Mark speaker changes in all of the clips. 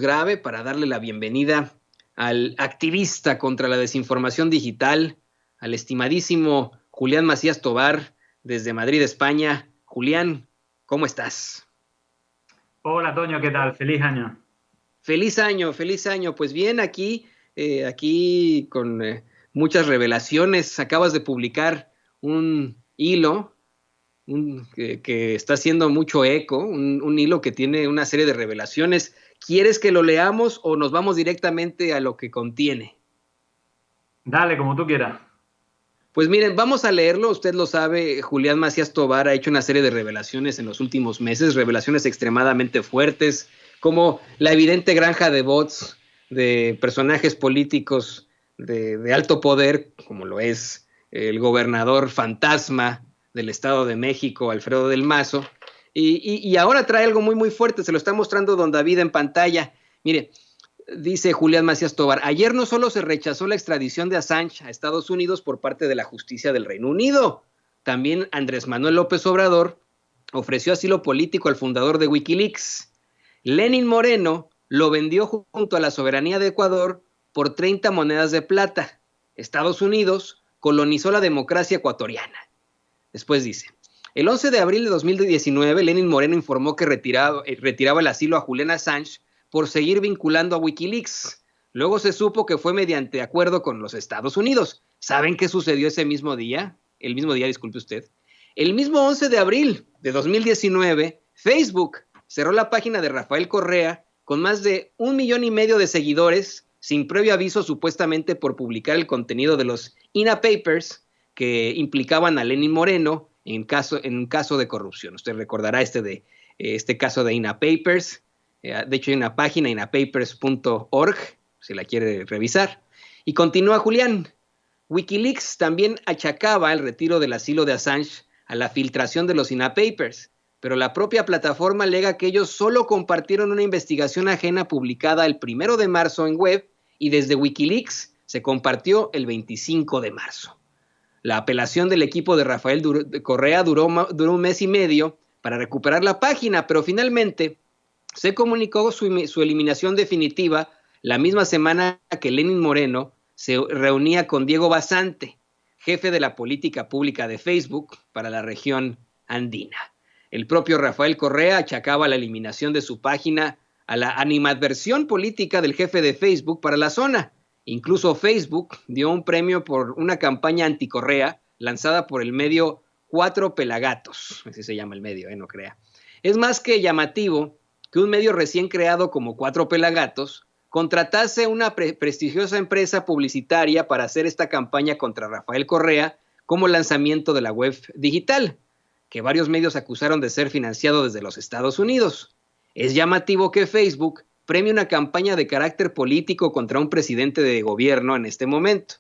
Speaker 1: grave para darle la bienvenida al activista contra la desinformación digital, al estimadísimo Julián Macías Tobar, desde Madrid, España. Julián, ¿cómo estás?
Speaker 2: Hola, Toño, ¿qué tal? Feliz año.
Speaker 1: Feliz año, feliz año. Pues bien, aquí con muchas revelaciones. Acabas de publicar un hilo que está haciendo mucho eco, un hilo que tiene una serie de revelaciones. ¿Quieres que lo leamos o nos vamos directamente a lo que contiene?
Speaker 2: Dale, como tú quieras.
Speaker 1: Pues miren, vamos a leerlo. Usted lo sabe, Julián Macías Tobar ha hecho una serie de revelaciones en los últimos meses, revelaciones extremadamente fuertes, como la evidente granja de bots de personajes políticos de alto poder, como lo es el gobernador fantasma del Estado de México, Alfredo del Mazo. Y ahora trae algo muy, muy fuerte. Se lo está mostrando don David en pantalla. Mire, dice Julián Macías Tobar, ayer no solo se rechazó la extradición de Assange a Estados Unidos por parte de la justicia del Reino Unido, también Andrés Manuel López Obrador ofreció asilo político al fundador de Wikileaks. Lenin Moreno lo vendió junto a la soberanía de Ecuador por 30 monedas de plata. Estados Unidos colonizó la democracia ecuatoriana. Después dice, el 11 de abril de 2019, Lenin Moreno informó que retiraba el asilo a Julian Assange por seguir vinculando a Wikileaks. Luego se supo que fue mediante acuerdo con los Estados Unidos. ¿Saben qué sucedió ese mismo día? El mismo día, disculpe usted. El mismo 11 de abril de 2019, Facebook cerró la página de Rafael Correa con más de 1,5 millones de seguidores, sin previo aviso supuestamente por publicar el contenido de los INA Papers que implicaban a Lenin Moreno en un caso de corrupción. Usted recordará este caso de INA Papers. De hecho, hay una página, inapapers.org, si la quiere revisar. Y continúa Julián. Wikileaks también achacaba el retiro del asilo de Assange a la filtración de los INA Papers, pero la propia plataforma alega que ellos solo compartieron una investigación ajena publicada el 1 de marzo en web y desde Wikileaks se compartió el 25 de marzo. La apelación del equipo de Rafael Correa duró 1 mes y medio para recuperar la página, pero finalmente se comunicó su eliminación definitiva la misma semana que Lenin Moreno se reunía con Diego Basante, jefe de la política pública de Facebook para la región andina. El propio Rafael Correa achacaba la eliminación de su página a la animadversión política del jefe de Facebook para la zona. Incluso Facebook dio un premio por una campaña anticorrea lanzada por el medio Cuatro Pelagatos, así se llama el medio, no crea. Es más que llamativo que un medio recién creado como Cuatro Pelagatos contratase una prestigiosa empresa publicitaria para hacer esta campaña contra Rafael Correa como lanzamiento de la web digital, que varios medios acusaron de ser financiado desde los Estados Unidos. Es llamativo que Facebook premie una campaña de carácter político contra un presidente de gobierno en este momento.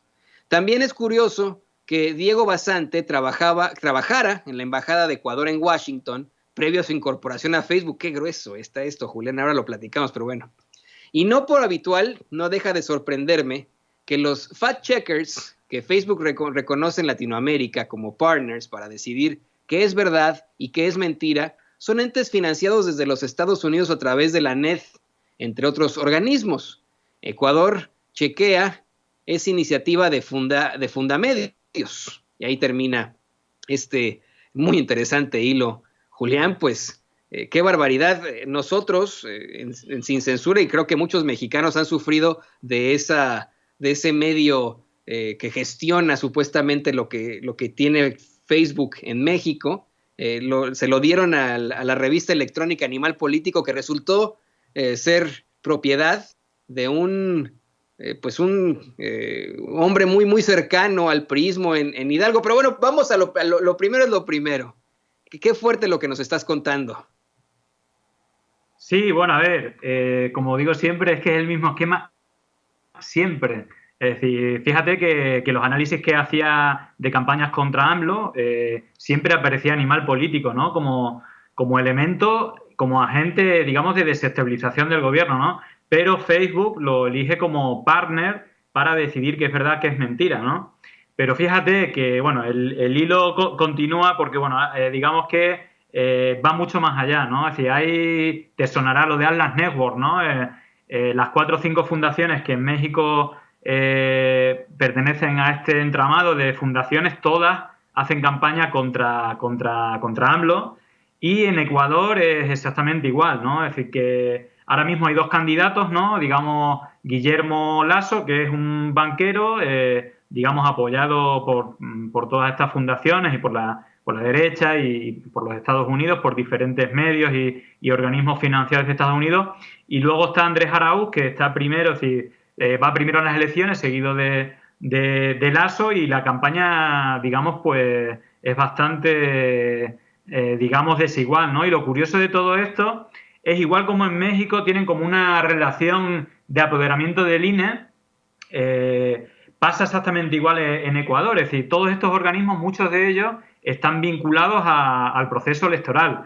Speaker 1: También es curioso que Diego Basante trabajara en la Embajada de Ecuador en Washington previo a su incorporación a Facebook. Qué grueso está esto, Julián, ahora lo platicamos, pero bueno. Y no por habitual, no deja de sorprenderme que los fact-checkers que Facebook reconoce en Latinoamérica como partners para decidir qué es verdad y qué es mentira, son entes financiados desde los Estados Unidos a través de la NED, entre otros organismos. Ecuador chequea es iniciativa de Fundamedios. Y ahí termina este muy interesante hilo. Julián, pues qué barbaridad. Nosotros, Sin Censura, y creo que muchos mexicanos han sufrido de ese medio que gestiona supuestamente lo que tiene Facebook en México. Se lo dieron a la revista electrónica Animal Político, que resultó ser propiedad de un hombre muy, muy cercano al priismo en Hidalgo. Pero bueno, vamos a lo primero es lo primero. Qué fuerte lo que nos estás contando.
Speaker 2: Sí, bueno, a ver, como digo siempre, es que es el mismo esquema siempre. Es decir, fíjate que los análisis que hacía de campañas contra AMLO siempre aparecía Animal Político, ¿no? Como elemento, como agente, digamos, de desestabilización del gobierno, ¿no? Pero Facebook lo elige como partner para decidir qué es verdad, qué es mentira, ¿no? Pero fíjate que, bueno, el hilo continúa porque, bueno, digamos que va mucho más allá, ¿no? Es decir, te sonará lo de Atlas Network, ¿no? las 4 o 5 fundaciones que en México pertenecen a este entramado de fundaciones, todas hacen campaña contra AMLO, y en Ecuador es exactamente igual, ¿no? Es decir, que ahora mismo hay 2 candidatos, ¿no? Digamos, Guillermo Lasso, que es un banquero, digamos, apoyado por todas estas fundaciones y por la derecha y por los Estados Unidos, por diferentes medios y organismos financiados de Estados Unidos. Y luego está Andrés Arauz, que está primero, es decir, va primero en las elecciones, seguido de Lasso, y la campaña, digamos, pues es bastante, digamos, desigual, ¿no? Y lo curioso de todo esto es, igual como en México tienen como una relación de apoderamiento del INE, pasa exactamente igual en Ecuador. Es decir, todos estos organismos, muchos de ellos, están vinculados al proceso electoral.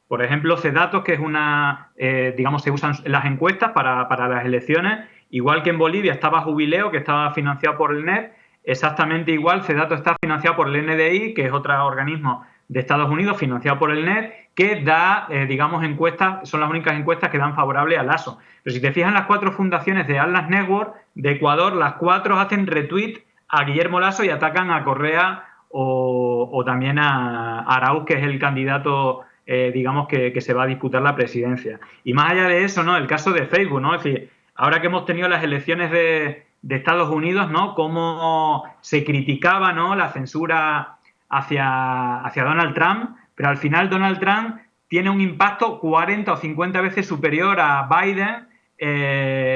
Speaker 2: Por ejemplo, CEDATOS, que es digamos, se usan las encuestas para las elecciones, igual que en Bolivia estaba Jubileo, que estaba financiado por el NET, exactamente igual, CEDATOS está financiado por el NDI, que es otro organismo de Estados Unidos financiado por el NET, que da, digamos, encuestas, son las únicas encuestas que dan favorable a Lasso. Pero si te fijas en las 4 fundaciones de Atlas Network de Ecuador, las 4 hacen retweet a Guillermo Lasso y atacan a Correa o también a Arauz, que es el candidato, digamos, que se va a disputar la presidencia. Y más allá de eso, ¿no? El caso de Facebook, ¿no? Es decir, ahora que hemos tenido las elecciones de Estados Unidos, ¿no? Cómo se criticaba, ¿no?, la censura hacia Donald Trump, pero al final Donald Trump tiene un impacto 40 o 50 veces superior a Biden,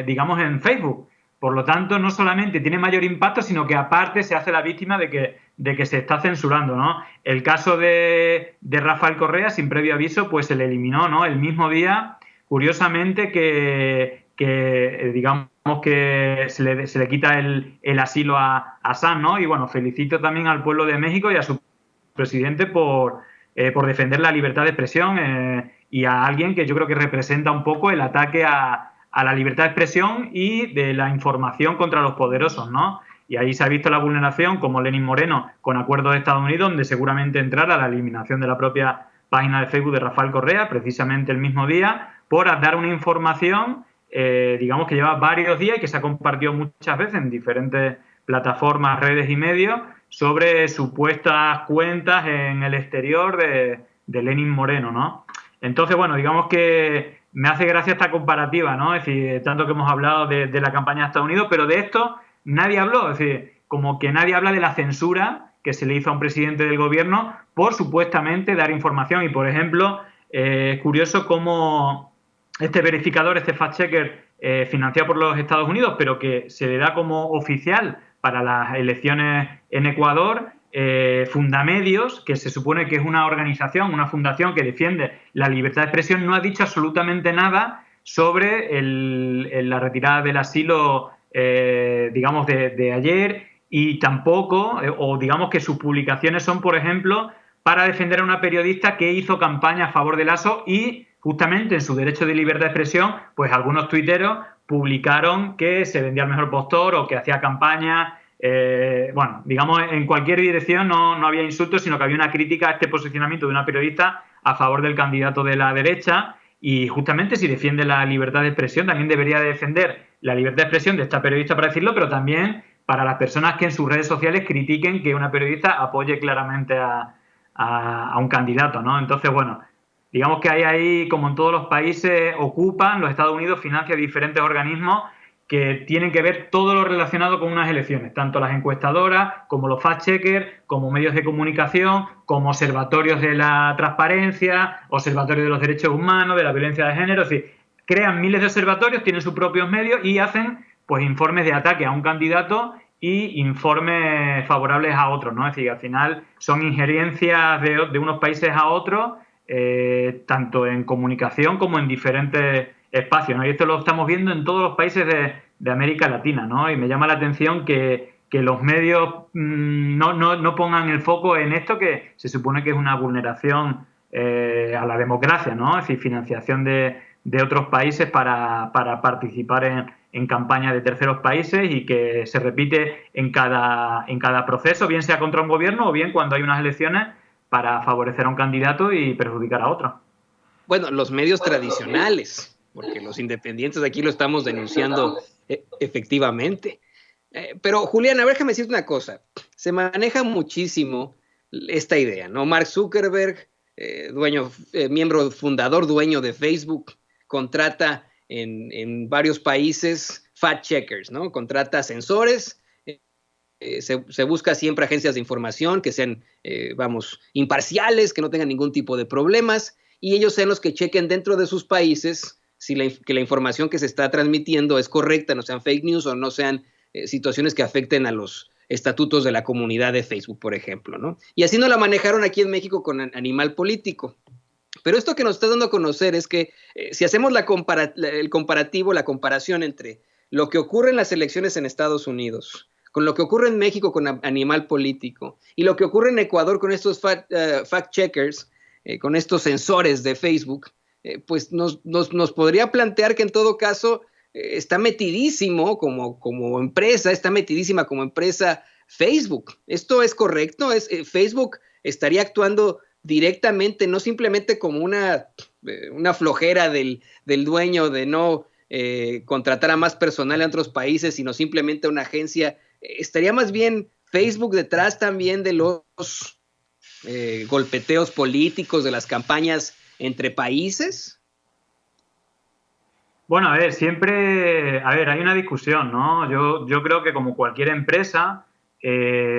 Speaker 2: digamos, en Facebook. Por lo tanto, no solamente tiene mayor impacto, sino que aparte se hace la víctima de que se está censurando, ¿no? El caso de Rafael Correa, sin previo aviso, pues se le eliminó, ¿no?, el mismo día, curiosamente, que digamos que se le quita el asilo a Sam, ¿no? Y bueno, felicito también al pueblo de México y a su presidente por defender la libertad de expresión, y a alguien que yo creo que representa un poco el ataque a la libertad de expresión y de la información contra los poderosos, ¿no? Y ahí se ha visto la vulneración, como Lenín Moreno, con acuerdos de Estados Unidos, donde seguramente entrará la eliminación de la propia página de Facebook de Rafael Correa, precisamente el mismo día, por dar una información, digamos, que lleva varios días y que se ha compartido muchas veces en diferentes plataformas, redes y medios, sobre supuestas cuentas en el exterior de Lenín Moreno, ¿no? Entonces, bueno, digamos que me hace gracia esta comparativa, ¿no? Es decir, tanto que hemos hablado de la campaña de Estados Unidos, pero de esto nadie habló. Es decir, como que nadie habla de la censura que se le hizo a un presidente del gobierno por supuestamente dar información. Y, por ejemplo, es curioso cómo este verificador, este fact-checker, financiado por los Estados Unidos, pero que se le da como oficial para las elecciones en Ecuador, Fundamedios, que se supone que es una organización, una fundación que defiende la libertad de expresión, no ha dicho absolutamente nada sobre la retirada del asilo, digamos, de ayer, y tampoco, o digamos que sus publicaciones son, por ejemplo, para defender a una periodista que hizo campaña a favor de Lasso, y justamente en su derecho de libertad de expresión, pues algunos tuiteros publicaron que se vendía el mejor postor o que hacía campaña. Bueno, digamos, en cualquier dirección no había insultos, sino que había una crítica a este posicionamiento de una periodista a favor del candidato de la derecha. Y justamente, si defiende la libertad de expresión, también debería de defender la libertad de expresión de esta periodista, para decirlo, pero también para las personas que en sus redes sociales critiquen que una periodista apoye claramente a un candidato, ¿no? Entonces, bueno, digamos que hay ahí, como en todos los países, los Estados Unidos financia diferentes organismos que tienen que ver todo lo relacionado con unas elecciones, tanto las encuestadoras, como los fact-checkers, como medios de comunicación, como observatorios de la transparencia, observatorios de los derechos humanos, de la violencia de género. Es decir, crean miles de observatorios, tienen sus propios medios y hacen, pues, informes de ataque a un candidato y informes favorables a otros, ¿no? Es decir, al final son injerencias de unos países a otros, tanto en comunicación como en diferentes espacios, ¿no? Y esto lo estamos viendo en todos los países de América Latina, ¿no? Y me llama la atención que los medios no pongan el foco en esto, que se supone que es una vulneración a la democracia, ¿no? Es decir, financiación de otros países para participar en campañas de terceros países, y que se repite en cada proceso, bien sea contra un gobierno o bien cuando hay unas elecciones para favorecer a un candidato y perjudicar a otro.
Speaker 1: Bueno, los medios tradicionales, porque los independientes aquí lo estamos denunciando efectivamente. Pero Julián, a ver, déjame decirte una cosa. Se maneja muchísimo esta idea, ¿no? Mark Zuckerberg, miembro fundador, dueño de Facebook, contrata en varios países fact-checkers, ¿no? Contrata censores, se busca siempre agencias de información que sean, imparciales, que no tengan ningún tipo de problemas, y ellos sean los que chequen dentro de sus países si que la información que se está transmitiendo es correcta, no sean fake news o no sean situaciones que afecten a los estatutos de la comunidad de Facebook, por ejemplo, ¿no? Y así nos la manejaron aquí en México con Animal Político. Pero esto que nos está dando a conocer es que si hacemos el comparativo, la comparación entre lo que ocurre en las elecciones en Estados Unidos, con lo que ocurre en México con Animal Político y lo que ocurre en Ecuador con estos fact-checkers, con estos censores de Facebook, pues nos podría plantear que en todo caso está metidísimo como empresa, está metidísima como empresa Facebook. ¿Esto es correcto? Facebook estaría actuando directamente, no simplemente como una flojera del dueño de no contratar a más personal en otros países, sino simplemente una agencia. ¿Estaría más bien Facebook detrás también de los golpeteos políticos, de las campañas entre países?
Speaker 2: Bueno, a ver, hay una discusión, ¿no? Yo creo que como cualquier empresa,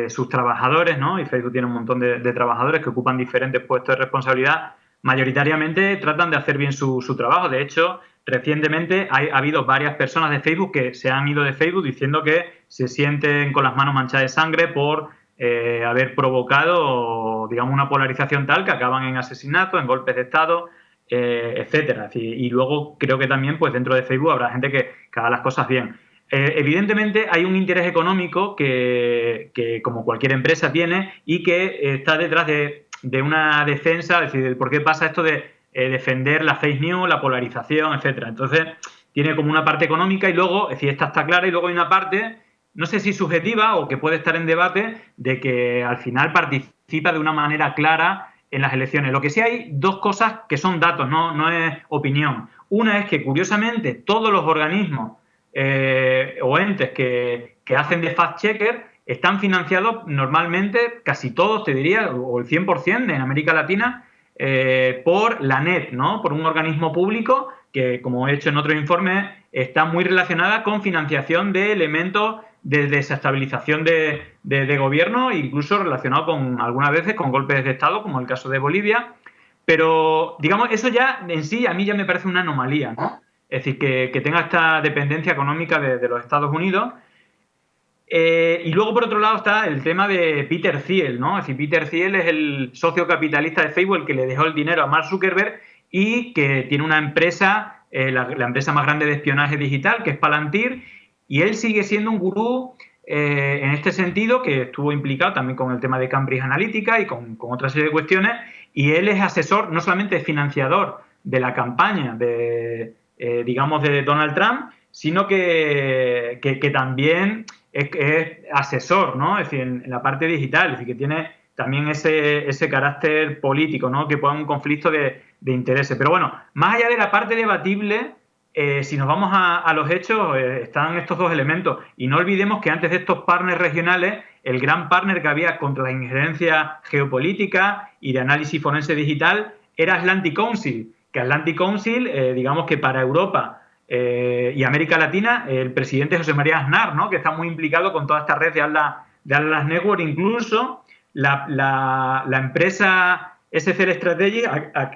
Speaker 2: sus trabajadores, ¿no? Y Facebook tiene un montón de trabajadores que ocupan diferentes puestos de responsabilidad, mayoritariamente tratan de hacer bien su trabajo. De hecho, recientemente ha habido varias personas de Facebook que se han ido de Facebook diciendo que se sienten con las manos manchadas de sangre por haber provocado, digamos, una polarización tal que acaban en asesinatos, en golpes de Estado, etcétera. Y luego creo que también, pues dentro de Facebook habrá gente que haga las cosas bien. Evidentemente hay un interés económico que como cualquier empresa tiene y que está detrás de una defensa, es decir, por qué pasa esto de defender la fake news, la polarización, etcétera. Entonces tiene como una parte económica y luego, es decir, esta está clara, y luego hay una parte, no sé si subjetiva o que puede estar en debate, de que al final participa de una manera clara en las elecciones. Lo que sí hay dos cosas que son datos, no es opinión. Una es que, curiosamente, todos los organismos o entes que hacen de fact-checker están financiados normalmente, casi todos, te diría, o el 100% en América Latina, por la NET, ¿no? Por un organismo público que, como he hecho en otros informes, está muy relacionada con financiación de elementos de desestabilización de gobierno, incluso relacionado con algunas veces con golpes de Estado, como el caso de Bolivia. Pero, digamos, eso ya en sí a mí ya me parece una anomalía, ¿no? Es decir, que tenga esta dependencia económica de los Estados Unidos. Y luego, por otro lado, está el tema de Peter Thiel, ¿no? Es decir, Peter Thiel es el socio capitalista de Facebook, el que le dejó el dinero a Mark Zuckerberg y que tiene una empresa, la empresa más grande de espionaje digital, que es Palantir, y él sigue siendo un gurú en este sentido, que estuvo implicado también con el tema de Cambridge Analytica y con otra serie de cuestiones, y él es asesor, no solamente financiador de la campaña digamos, de Donald Trump, sino que también es asesor, ¿no? Es decir, en la parte digital, es decir, que tiene también ese carácter político, ¿no? Que pueda un conflicto de intereses. Pero bueno, más allá de la parte debatible, si nos vamos a los hechos, están estos dos elementos. Y no olvidemos que antes de estos partners regionales, el gran partner que había contra la injerencia geopolítica y de análisis forense digital era Atlantic Council, que Atlantic Council, digamos que para Europa y América Latina, el presidente José María Aznar, ¿no? Que está muy implicado con toda esta red de Atlas Network, incluso la empresa SCL Strategy,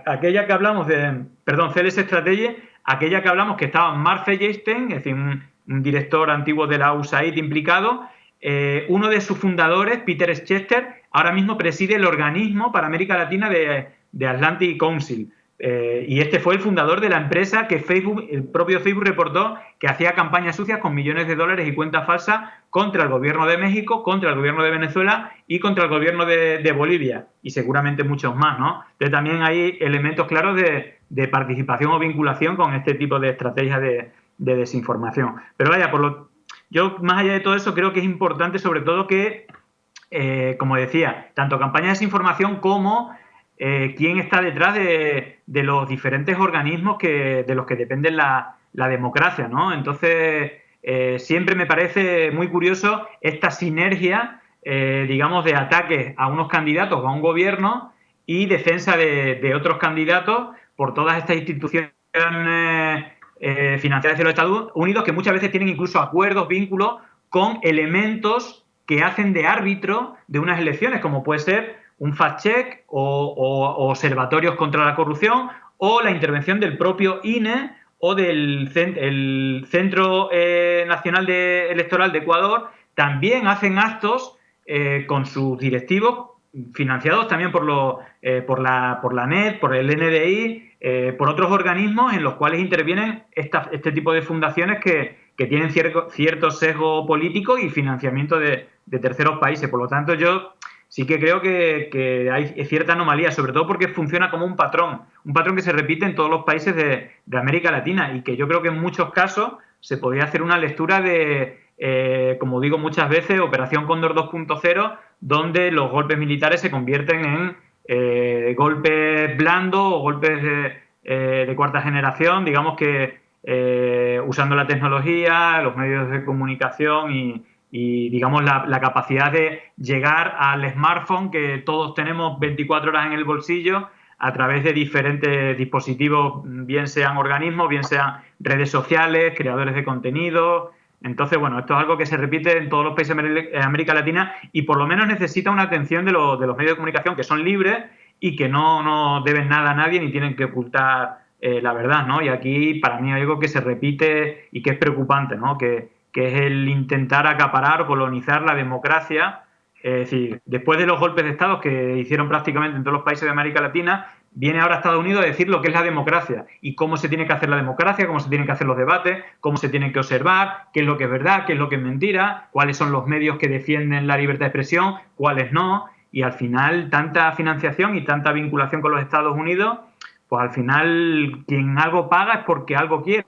Speaker 2: aquella que hablamos CLS Strategy, aquella que hablamos que estaba Mark Feyenstein, es decir, un director antiguo de la USAID implicado, uno de sus fundadores, Peter Schester, ahora mismo preside el organismo para América Latina de Atlantic Council. Y este fue el fundador de la empresa que el propio Facebook reportó que hacía campañas sucias con millones de dólares y cuentas falsas contra el gobierno de México, contra el gobierno de Venezuela y contra el gobierno de Bolivia, y seguramente muchos más, ¿no? Entonces también hay elementos claros de participación o vinculación con este tipo de estrategias de desinformación. Pero vaya, yo más allá de todo eso creo que es importante sobre todo que, como decía, tanto campañas de desinformación como quién está detrás de los diferentes organismos de los que depende la democracia, ¿no? Entonces, siempre me parece muy curioso esta sinergia, digamos, de ataques a unos candidatos o a un gobierno y defensa de otros candidatos por todas estas instituciones financieras de los Estados Unidos, que muchas veces tienen incluso acuerdos, vínculos con elementos que hacen de árbitro de unas elecciones, como puede ser un fact-check o observatorios contra la corrupción o la intervención del propio INE o del Centro Nacional Electoral de Ecuador. También hacen actos con sus directivos, financiados también por la NET, por el NDI, por otros organismos en los cuales intervienen este tipo de fundaciones que tienen cierto sesgo político y financiamiento de terceros países. Por lo tanto, yo sí que creo que hay cierta anomalía, sobre todo porque funciona como un patrón que se repite en todos los países de América Latina y que yo creo que en muchos casos se podría hacer una lectura como digo muchas veces, Operación Cóndor 2.0, donde los golpes militares se convierten en golpes blandos o golpes de cuarta generación, digamos que usando la tecnología, los medios de comunicación y digamos la capacidad de llegar al smartphone que todos tenemos 24 horas en el bolsillo a través de diferentes dispositivos, bien sean organismos, bien sean redes sociales, creadores de contenido. Entonces, bueno, esto es algo que se repite en todos los países de América Latina y por lo menos necesita una atención de los medios de comunicación que son libres y que no deben nada a nadie ni tienen que ocultar la verdad, ¿no? Y aquí para mí hay algo que se repite y que es preocupante, ¿no? Que es el intentar acaparar o colonizar la democracia. Es decir, después de los golpes de Estado que hicieron prácticamente en todos los países de América Latina, viene ahora Estados Unidos a decir lo que es la democracia y cómo se tiene que hacer la democracia, cómo se tienen que hacer los debates, cómo se tienen que observar, qué es lo que es verdad, qué es lo que es mentira, cuáles son los medios que defienden la libertad de expresión, cuáles no. Y al final, tanta financiación y tanta vinculación con los Estados Unidos, pues al final quien algo paga es porque algo quiere.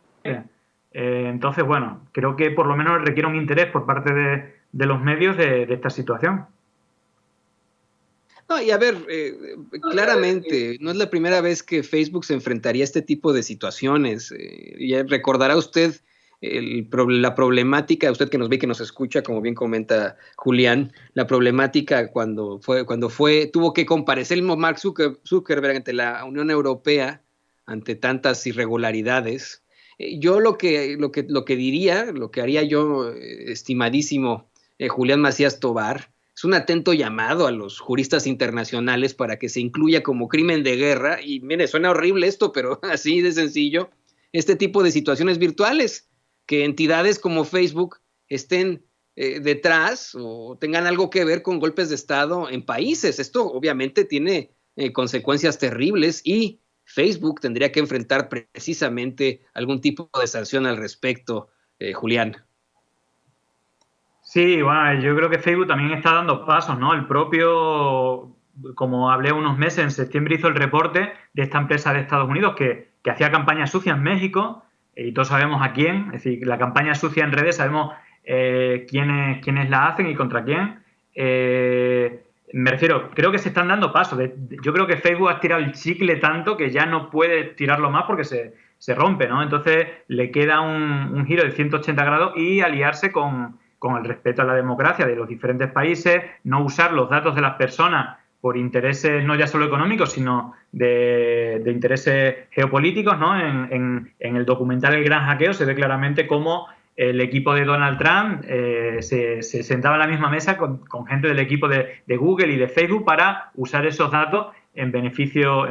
Speaker 2: Entonces, bueno, creo que por lo menos requiere un interés por parte de los medios de esta situación.
Speaker 1: No, y a ver, claramente, no es la primera vez que Facebook se enfrentaría a este tipo de situaciones. Ya recordará usted la problemática, usted que nos ve y que nos escucha, como bien comenta Julián, la problemática cuando tuvo que comparecer el mismo Mark Zuckerberg ante la Unión Europea ante tantas irregularidades. Yo lo que diría, lo que haría yo, estimadísimo Julián Macías Tobar, es un atento llamado a los juristas internacionales para que se incluya como crimen de guerra, y mire, suena horrible esto, pero así de sencillo, este tipo de situaciones virtuales, que entidades como Facebook estén detrás o tengan algo que ver con golpes de Estado en países. Esto obviamente tiene consecuencias terribles y Facebook tendría que enfrentar precisamente algún tipo de sanción al respecto, Julián.
Speaker 2: Sí, bueno, yo creo que Facebook también está dando pasos, ¿no? El propio, como hablé unos meses, en septiembre hizo el reporte de esta empresa de Estados Unidos que hacía campaña sucia en México, y todos sabemos a quién, es decir, la campaña sucia en redes sabemos quiénes la hacen y contra quién. Me refiero, creo que se están dando pasos. Yo creo que Facebook ha tirado el chicle tanto que ya no puede tirarlo más porque se rompe, ¿no? Entonces le queda un giro de 180 grados y aliarse con el respeto a la democracia de los diferentes países, no usar los datos de las personas por intereses no ya solo económicos, sino de intereses geopolíticos, ¿no? En el documental El Gran Hackeo se ve claramente cómo el equipo de Donald Trump se sentaba en la misma mesa con gente del equipo de Google y de Facebook para usar esos datos en beneficio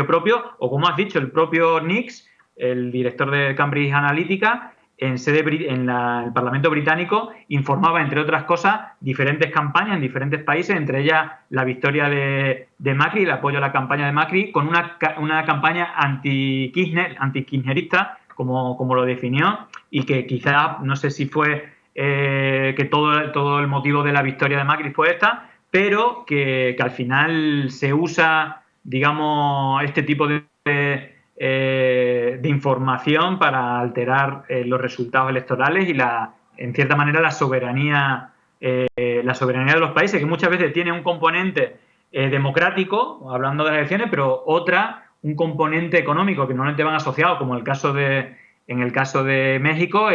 Speaker 2: propio, o como has dicho, el propio Nix, el director de Cambridge Analytica, en el Parlamento británico informaba, entre otras cosas, diferentes campañas en diferentes países, entre ellas la victoria de Macri, el apoyo a la campaña de Macri, con una campaña anti-kirchnerista, como lo definió, y que quizás, no sé si fue que todo el motivo de la victoria de Macri fue esta, pero que al final se usa, digamos, este tipo de información para alterar los resultados electorales y en cierta manera la soberanía de los países, que muchas veces tiene un componente democrático, hablando de las elecciones, pero otra, un componente económico que normalmente van asociados, como en el caso de México,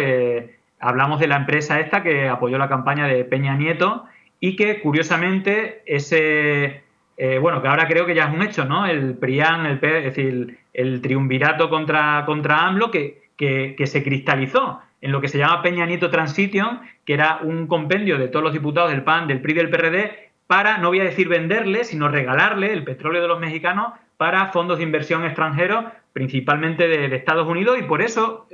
Speaker 2: hablamos de la empresa esta que apoyó la campaña de Peña Nieto y que, curiosamente, bueno, que ahora creo que ya es un hecho, ¿no? El PRIAN, es decir, el triunvirato contra AMLO que se cristalizó en lo que se llama Peña Nieto Transition, que era un compendio de todos los diputados del PAN, del PRI y del PRD para, no voy a decir venderle, sino regalarle el petróleo de los mexicanos para fondos de inversión extranjeros, principalmente de Estados Unidos, y por eso,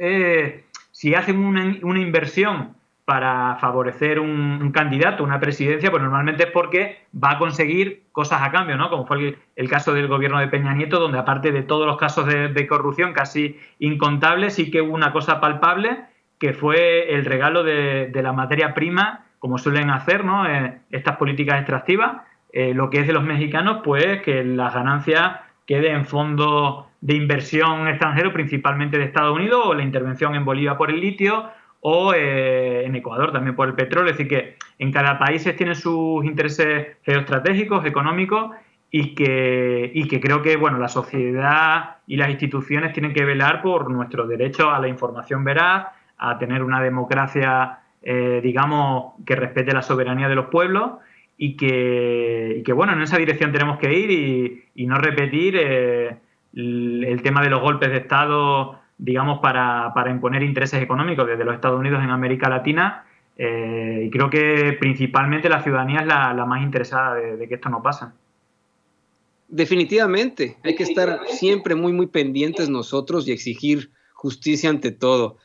Speaker 2: si hacen una inversión para favorecer un candidato, una presidencia, pues normalmente es porque va a conseguir cosas a cambio, ¿no? Como fue el caso del gobierno de Peña Nieto, donde aparte de todos los casos de corrupción casi incontables, sí que hubo una cosa palpable, que fue el regalo de la materia prima, como suelen hacer, ¿no? Estas políticas extractivas, lo que es de los mexicanos, pues que las ganancias queden en fondos de inversión extranjero, principalmente de Estados Unidos, o la intervención en Bolivia por el litio, o en Ecuador también por el petróleo. Es decir, que en cada país tienen sus intereses geoestratégicos, económicos, y que creo que, bueno, la sociedad y las instituciones tienen que velar por nuestro derecho a la información veraz, a tener una democracia, digamos, que respete la soberanía de los pueblos y que, bueno, en esa dirección tenemos que ir y no repetir el tema de los golpes de Estado, digamos, para imponer intereses económicos desde los Estados Unidos en América Latina. Y creo que principalmente la ciudadanía es la más interesada de que esto no pase.
Speaker 1: Definitivamente, hay que estar siempre muy, muy pendientes nosotros y exigir justicia ante todo.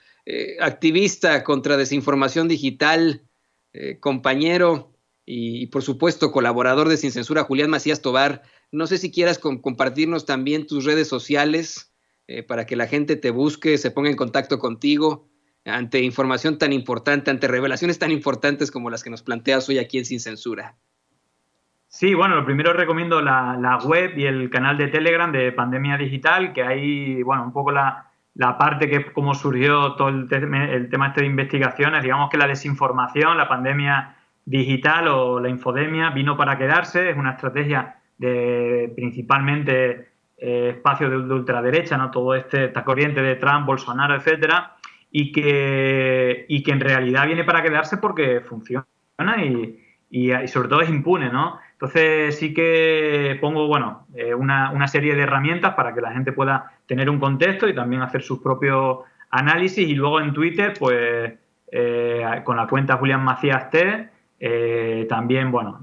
Speaker 1: Activista contra desinformación digital, compañero y, por supuesto, colaborador de Sin Censura, Julián Macías Tobar, no sé si quieras compartirnos también tus redes sociales para que la gente te busque, se ponga en contacto contigo ante información tan importante, ante revelaciones tan importantes como las que nos planteas hoy aquí en Sin Censura.
Speaker 2: Sí, bueno, lo primero recomiendo la web y el canal de Telegram de Pandemia Digital, que hay, bueno, un poco la parte que es cómo surgió todo el tema este de investigaciones. Digamos que la desinformación, la pandemia digital o la infodemia vino para quedarse. Es una estrategia de principalmente espacio de ultraderecha, ¿no? Todo esta corriente de Trump, Bolsonaro, etcétera, y que en realidad viene para quedarse porque funciona y sobre todo es impune, ¿no? Entonces sí que pongo, bueno, una serie de herramientas para que la gente pueda tener un contexto y también hacer sus propios análisis, y luego en Twitter, pues con la cuenta Julián Macías T, también, bueno,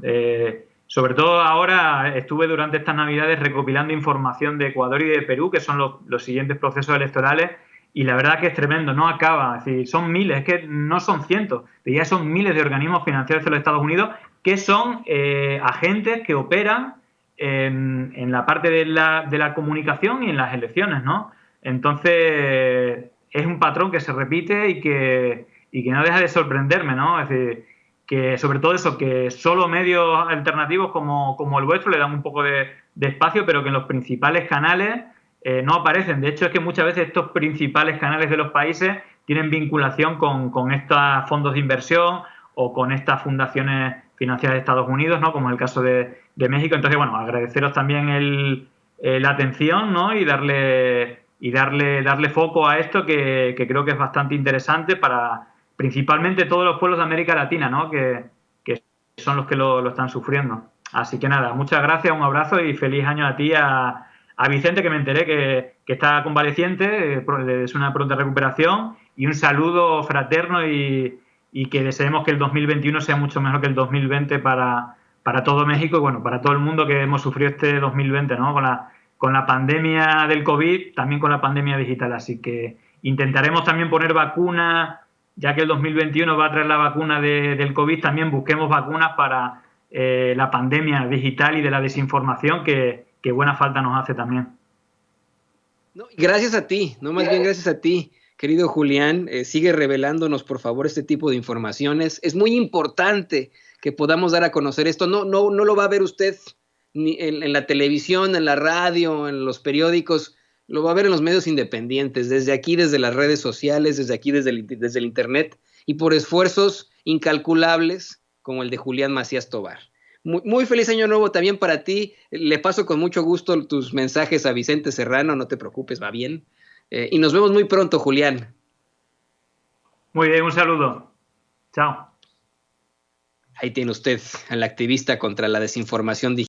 Speaker 2: sobre todo ahora estuve durante estas Navidades recopilando información de Ecuador y de Perú, que son los siguientes procesos electorales, y la verdad que es tremendo, no acaba, es decir, son miles, es que no son cientos, ya son miles de organismos financieros de los Estados Unidos que son agentes que operan en la parte de la comunicación y en las elecciones, ¿no? Entonces, es un patrón que se repite y que no deja de sorprenderme, ¿no? Es decir, que sobre todo eso, que solo medios alternativos como el vuestro le dan un poco de espacio, pero que en los principales canales no aparecen. De hecho, es que muchas veces estos principales canales de los países tienen vinculación con estos fondos de inversión o con estas fundaciones financiadas de Estados Unidos, ¿no? Como el caso de México. Entonces, bueno, agradeceros también la atención, ¿no? Y darle foco a esto que creo que es bastante interesante para principalmente todos los pueblos de América Latina, ¿no? Que son los que lo están sufriendo. Así que nada, muchas gracias, un abrazo y feliz año a ti, a Vicente, que me enteré que está convaleciente, es una pronta recuperación, y un saludo fraterno y que deseemos que el 2021 sea mucho mejor que el 2020 para todo México y, bueno, para todo el mundo que hemos sufrido este 2020, ¿no? Con la pandemia del COVID, también con la pandemia digital. Así que intentaremos también poner vacunas, ya que el 2021 va a traer la vacuna del COVID, también busquemos vacunas para la pandemia digital y de la desinformación que buena falta nos hace también.
Speaker 1: No, gracias a ti, no, más bien gracias a ti, querido Julián. Sigue revelándonos, por favor, este tipo de informaciones. Es muy importante que podamos dar a conocer esto. No lo va a ver usted ni en la televisión, en la radio, en los periódicos. Lo va a ver en los medios independientes, desde aquí, desde las redes sociales, desde aquí, desde el Internet, y por esfuerzos incalculables como el de Julián Macías Tobar. Muy, muy feliz año nuevo también para ti. Le paso con mucho gusto tus mensajes a Vicente Serrano, no te preocupes, va bien. Y nos vemos muy pronto, Julián.
Speaker 2: Muy bien, un saludo. Chao.
Speaker 1: Ahí tiene usted al activista contra la desinformación digital.